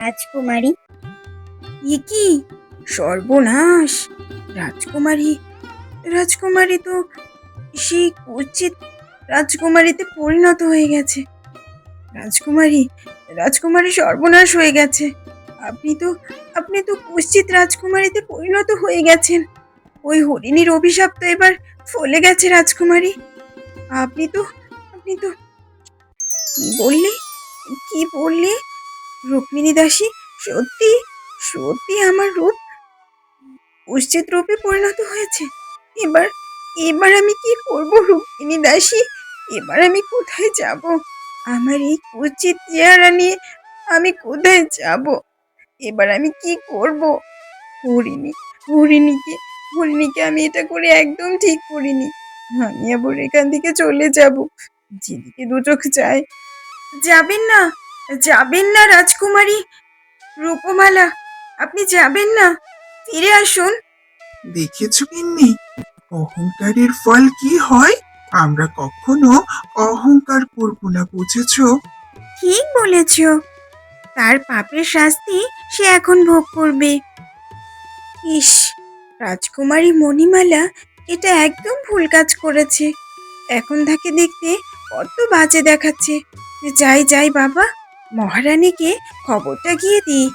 রাজকুমারী। এ কি সর্বনাশ! রাজকুমারী রাজকুমারী তো সেই কুৎসিত রাজকুমারীতে পরিণত হয়ে গেছে। রাজকুমারী রাজকুমারী সর্বনাশ হয়ে গেছে। আপনি তো আপনি তো কুৎসিত রাজকুমারীতে পরিণত হয়ে গেছেন। ওই হরিণীর অভিশাপ তো এবার ফলে গেছে রাজকুমারী। আপনি তো আপনি তো কি বললে? কি বললে? রুক্মিণী দাসী, সত্যি সত্যি আমার রূপ কুৎসিত রূপে পরিণত হয়েছে। এবার এবার আমি কি করব রুক্মিণী দাসী? এবার আমি কোথায় যাব? আমার এই কুৎসিত চেহারা নিয়ে আমি কোথায় যাব? এবার আমি কি করব? হরিণী হরিণীকে হরিণীকে আমি এটা করে একদম ঠিক করিনি। আমি আবার এখান থেকে চলে যাব, যেদিকে দু চোখ চায়। যাবেন না, যাবেন না রাজকুমারী রূপমালা, আপনি যাবেন না, ফিরে আসুন। দেখেছো গিন্নি, অহংকারের ফল কি হয়? আমরা কখনো অহংকার করব না, বুঝেছো? ঠিক বলেছ, তার পাপের শাস্তি সে এখন ভোগ করবে। ইস, রাজকুমারী মণিমালা এটা একদম ভুল কাজ করেছে। এখন তাকে দেখতে কত বাজে দেখাচ্ছে। যাই যাই বাবা, মহারানীকে খবরটা গিয়ে দিই,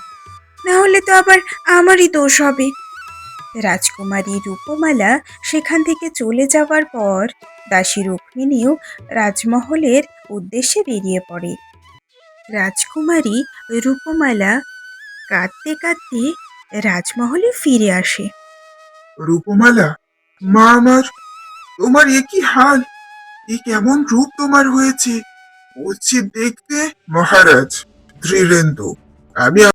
না হলে তো আবার আমারই দোষ হবে। রাজকুমারী রূপমালা সেখান থেকে চলে যাওয়ার পর দাসী রুক্মিণীও রাজমহলের উদ্দেশ্যে বেরিয়ে পড়ে। রাজকুমারী রূপমালা কাঁদতে কাঁদতে রাজমহলে ফিরে আসে। রূপমালা, মা আমার, তোমার এ কি হাল? এ কেমন রূপ তোমার হয়েছে? বলছি দেখতে। মহারাজ ধীরেন্দ্র, আমি